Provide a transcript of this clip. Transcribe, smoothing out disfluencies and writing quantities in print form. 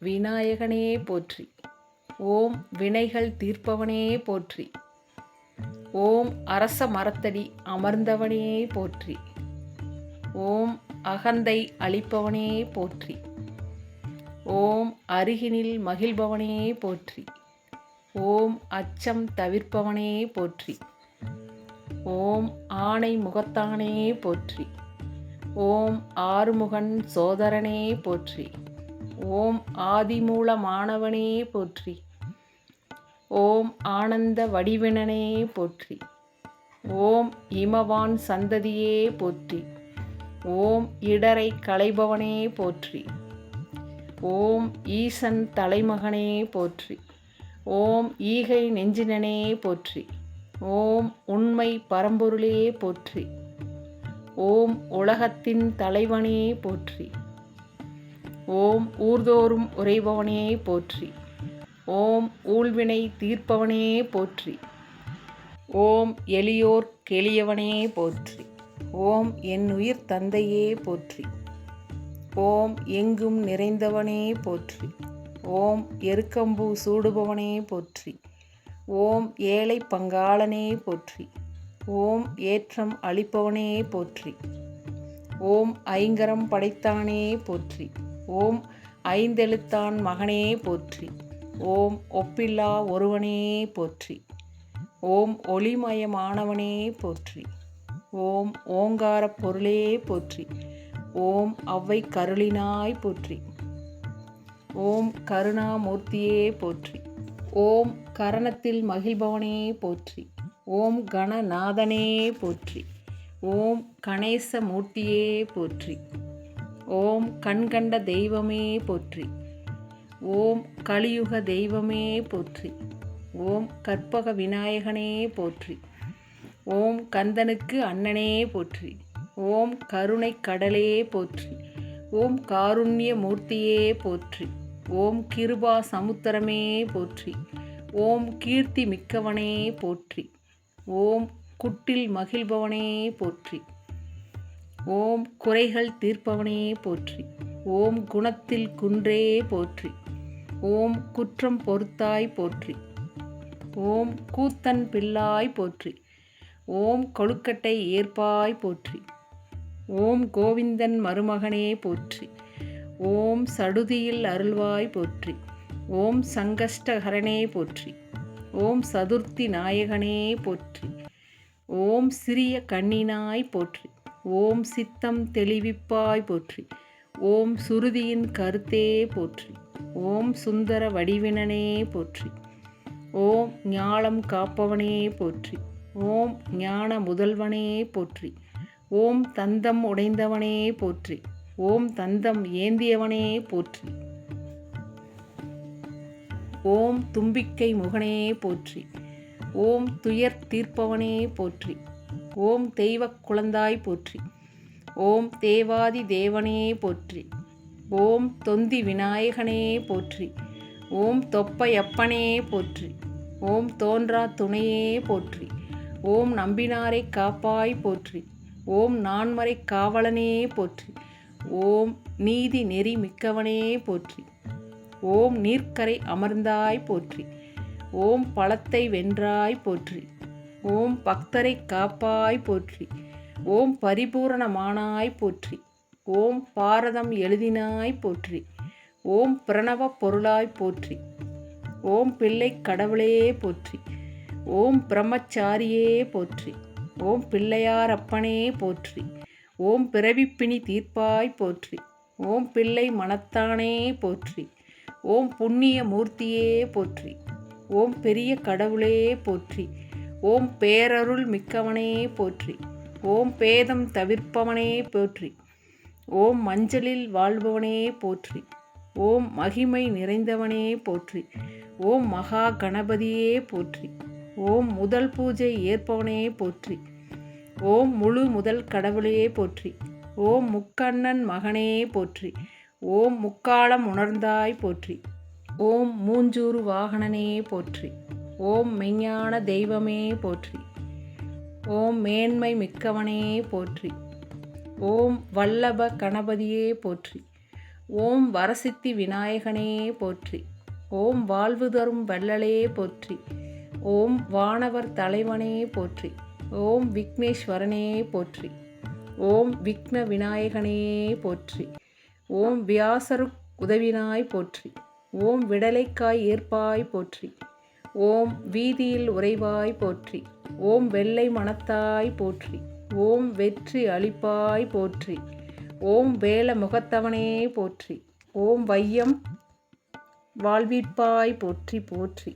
விநாயகனே போற்றி. ஓம் வினைகள் தீர்ப்பவனே போற்றி. ஓம் அரச மரத்தடி அமர்ந்தவனே போற்றி. ஓம் அகந்தை அளிப்பவனே போற்றி. ஓம் அருகினில் மகிழ்பவனே போற்றி. ஓம் அச்சம் தவிர்ப்பவனே போற்றி. ஓம் ஆணை முகத்தானே போற்றி. ஓம் ஆறுமுகன் சோதரனே போற்றி. ஓம் ஆதிமூலமானவனே போற்றி. ஓம் ஆனந்த வடிவினனே போற்றி. ஓம் இமவான் சந்ததியே போற்றி. ஓம் இடரை களைபவனே போற்றி. ஓம் ஈசன் தலைமகனே போற்றி. ஓம் ஈகை நெஞ்சினனே போற்றி. ஓம் உண்மை பரம்பொருளே போற்றி. ஓம் உலகத்தின் தலைவனே போற்றி. ஓம் ஊர்தோறும் உறைபவனே போற்றி. ஓம் ஊழ்வினை தீர்ப்பவனே போற்றி. ஓம் எளியோர் கெளியவனே போற்றி. ஓம் என் உயிர் தந்தையே போற்றி. ஓம் எங்கும் நிறைந்தவனே போற்றி. ஓம் எருக்கம்பூ சூடுபவனே போற்றி. ஓம் ஏழை பங்காளனே போற்றி. ஓம் ஏற்றம் அளிப்பவனே போற்றி. ஓம் ஐங்கரம் படைத்தானே போற்றி. ஓம் ஐந்தெழுத்தான் மகனே போற்றி. ஓம் ஒப்பில்லா ஒருவனே போற்றி. ஓம் ஒளிமயமானவனே போற்றி. ஓம் ஓங்காரப் பொருளே போற்றி. ஓம் அவ்வை கருளினாய் போற்றி. ஓம் கருணாமூர்த்தியே போற்றி. ஓம் கரணத்தில் மகிழ்பவனே போற்றி. ஓம் கணநாதனே போற்றி. ஓம் கணேச மூர்த்தியே போற்றி. ஓம் கண்கண்ட தெய்வமே போற்றி. ஓம் கலியுக தெய்வமே போற்றி. ஓம் கற்பக விநாயகனே போற்றி. ஓம் கந்தனுக்கு அண்ணனே போற்றி. ஓம் கருணை கடலே போற்றி. ஓம் காருண்ய மூர்த்தியே போற்றி. ஓம் கிருபா சமுத்திரமே போற்றி. ஓம் கீர்த்தி மிக்கவனே போற்றி. ஓம் குட்டில் மகிழ்பவனே போற்றி. ஓம் குறைகள் தீர்ப்பவனே போற்றி. ஓம் குணத்தில் குன்றே போற்றி. ஓம் குற்றம் பொறுத்தாய் போற்றி. ஓம் கூத்தன் பிள்ளாய் போற்றி. ஓம் கொழுக்கட்டை ஏற்பாய் போற்றி. ஓம் கோவிந்தன் மருமகனே போற்றி. ஓம் சடுதியில் அருள்வாய் போற்றி. ஓம் சங்கஷ்டஹரனே போற்றி. ஓம் சதுர்த்தி நாயகனே போற்றி. ஓம் சிறிய கண்ணினாய் போற்றி. ஓம் சித்தம் தெளிவிப்பாய் போற்றி. ஓம் சுருதியின் கருத்தே போற்றி. ஓம் சுந்தர வடிவினனே போற்றி. ஓம் ஞாலம் காப்பவனே போற்றி. ஓம் ஞான முதல்வனே போற்றி. ஓம் தந்தம் உடைந்தவனே போற்றி. ஓம் தந்தம் ஏந்தியவனே போற்றி. ஓம் தும்பிக்கை முகனே போற்றி. ஓம் துயர் தீர்ப்பவனே போற்றி. ஓம் தெய்வக் குழந்தாய் போற்றி. ஓம் தேவாதி தேவனே போற்றி. ஓம் தொந்தி விநாயகனே போற்றி. ஓம் தொப்பையப்பனே போற்றி. ஓம் தோன்றா துணையே போற்றி. ஓம் நம்பினாரை காப்பாய் போற்றி. ஓம் நான்மறை காவலனே போற்றி. ஓம் நீதி நெறி மிக்கவனே போற்றி. ஓம் நீர்க்கரை அமர்ந்தாய் போற்றி. ஓம் பழத்தை வென்றாய் போற்றி. ஓம் பக்தரை காப்பாய் போற்றி. ஓம் பரிபூரணமானாய் போற்றி. ஓம் பாரதம் எழுதினாய் போற்றி. ஓம் பிரணவ பொருளாய் போற்றி. ஓம் பிள்ளை கடவுளே போற்றி. ஓம் பிரம்மச்சாரியே போற்றி. ஓம் பிள்ளையாரப்பனே போற்றி. ஓம் பிறவிப்பிணி தீர்ப்பாய் போற்றி. ஓம் பிள்ளை மனத்தானே போற்றி. ஓம் புண்ணிய மூர்த்தியே போற்றி. ஓம் பெரிய கடவுளே போற்றி. ஓம் பேரருள் மிக்கவனே போற்றி. ஓம் பேதம் தவிர்ப்பவனே போற்றி. ஓம் மஞ்சளில் வாழ்பவனே போற்றி. ஓம் மகிமை நிறைந்தவனே போற்றி. ஓம் மகா கணபதியே போற்றி. ஓம் முதல் பூஜை ஏற்பவனே போற்றி. ஓம் முழு முதல் கடவுளே போற்றி. ஓம் முக்கண்ணன் மகனே போற்றி. ஓம் முக்காலம் உணர்ந்தாய் போற்றி. ஓம் மூஞ்சூறு வாகனனே போற்றி. ஓம் மெய்ஞான தெய்வமே போற்றி. ஓம் மேன்மை மிக்கவனே போற்றி. ஓம் வல்லப கணபதியே போற்றி. ஓம் வரசித்தி விநாயகனே போற்றி. ஓம் வாழ்வு தரும் வள்ளலே போற்றி. ஓம் வானவர் தலைவனே போற்றி. ஓம் விக்னேஸ்வரனே போற்றி. ஓம் விக்ன விநாயகனே போற்றி. ஓம் வியாசருக் உதவினாய் போற்றி. ஓம் விடலைக்காய் ஏற்பாய் போற்றி. ஓம் வீதியில் உறைவாய் போற்றி. ஓம் வெள்ளை மனத்தாய் போற்றி. ஓம் வெற்றி அளிப்பாய் போற்றி. ஓம் வேல முகத்தவனே போற்றி. ஓம் வையம் வாழ்விப்பாய் போற்றி போற்றி.